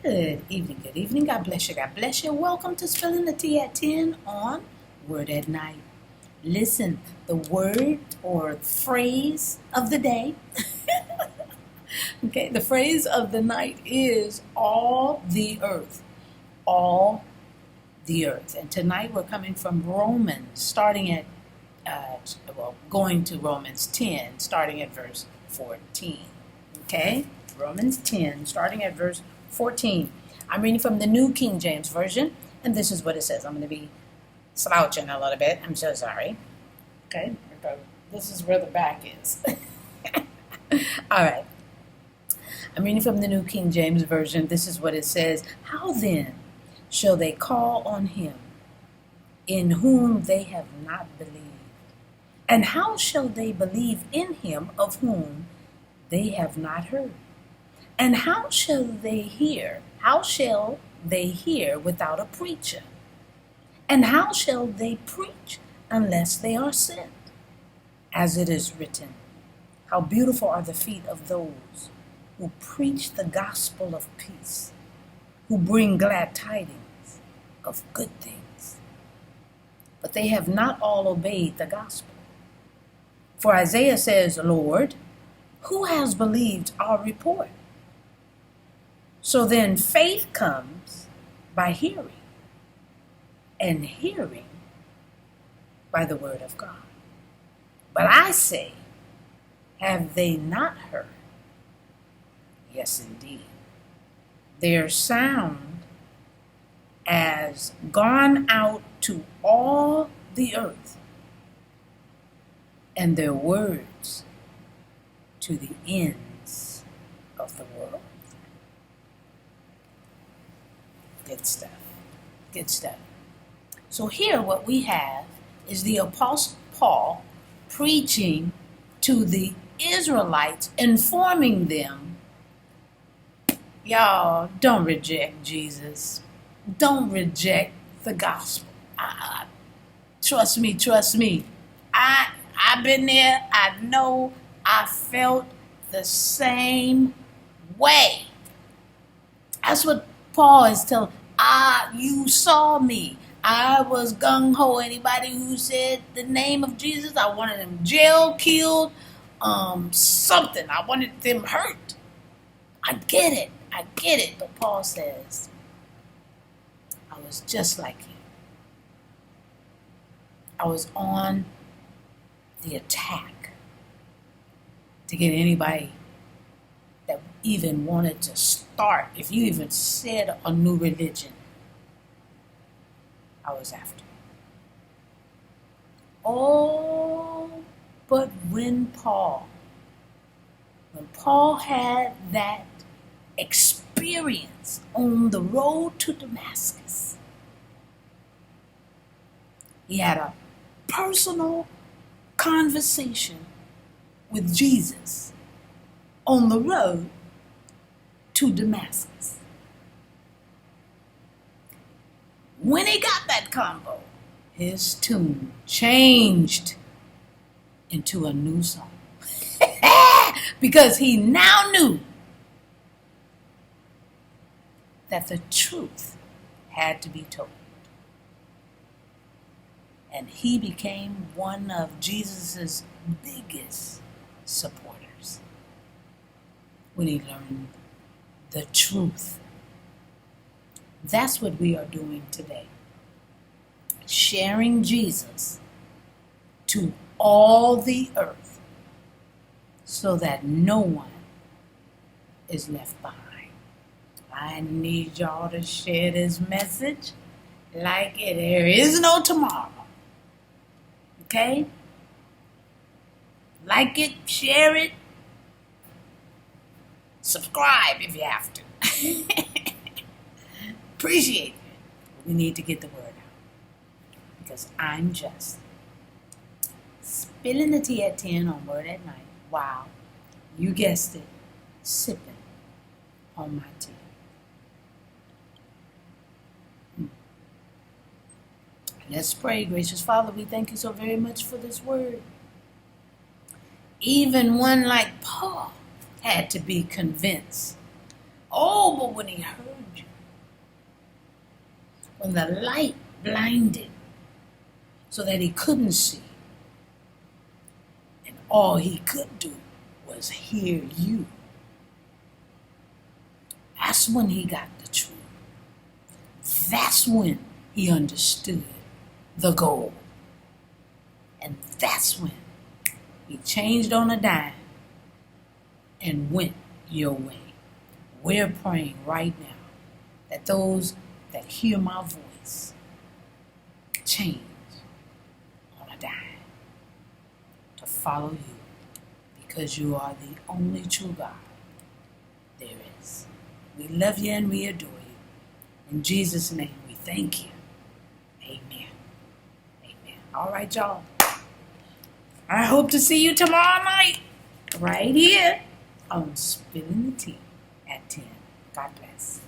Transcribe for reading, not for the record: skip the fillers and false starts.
Good evening, good evening. God bless you, God bless you. Welcome to Spilling the Tea at 10 on Word at Night. Listen, the word or phrase of the day, okay, the phrase of the night is all the earth. All the earth. And tonight we're coming from Romans, starting at, going to Romans 10, starting at verse 14. Okay? Romans 10, starting at verse 14. I'm reading from the New King James Version, and this is what it says. I'm going to be slouching a little bit. I'm so sorry. Okay? This is where the back is. All right. I'm reading from the New King James Version. This is what it says. How then shall they call on him in whom they have not believed? And how shall they believe in him of whom they have not heard? And how shall they hear? How shall they hear without a preacher? And how shall they preach unless they are sent? As it is written, how beautiful are the feet of those who preach the gospel of peace, who bring glad tidings of good things. But they have not all obeyed the gospel. For Isaiah says, Lord, who has believed our report? So then faith comes by hearing, and hearing by the word of God. But I say, have they not heard? Yes, indeed. Their sound has gone out to all the earth, and their words to the ends of the world. Good stuff. Good stuff. So here what we have is the Apostle Paul preaching to the Israelites, informing them, y'all, don't reject Jesus. Don't reject the gospel. Trust me. I've been there. I know. I felt the same way. That's what Paul is telling. You saw me. I was gung-ho. Anybody who said the name of Jesus, I wanted them jailed, killed, something. I wanted them hurt. I get it. But Paul says, I was just like you. I was on the attack to get anybody that even wanted to start, if you even said a new religion, I was after. Oh, but when Paul had that experience on the road to Damascus, he had a personal conversation with Jesus on the road to Damascus. When he got that combo, his tune changed into a new song. Because he now knew that the truth had to be told. And he became one of Jesus' biggest supporters when he learned the truth. That's what we are doing today. Sharing Jesus to all the earth so that no one is left behind. I need y'all to share this message like there is no tomorrow. Okay? Like it, share it, subscribe if you have to. Appreciate it. We need to get the word out. Because I'm just spilling the tea at 10 on Word at Night. Wow. You guessed it. Sipping on my tea. Let's pray. Gracious Father, we thank you so very much for this word. Even one like Paul had to be convinced Oh, but when he heard you, when the light blinded so that he couldn't see, and all he could do was hear you, that's when he got the truth. That's when he understood the goal. And that's when he changed on a dime and went your way. We're praying right now that those that hear my voice change on a dime to follow you, because you are the only true God there is. We love you and we adore you. In Jesus' name we thank you. Amen. Amen. All right, y'all. I hope to see you tomorrow night right here on Spilling the Tea at 10. God bless.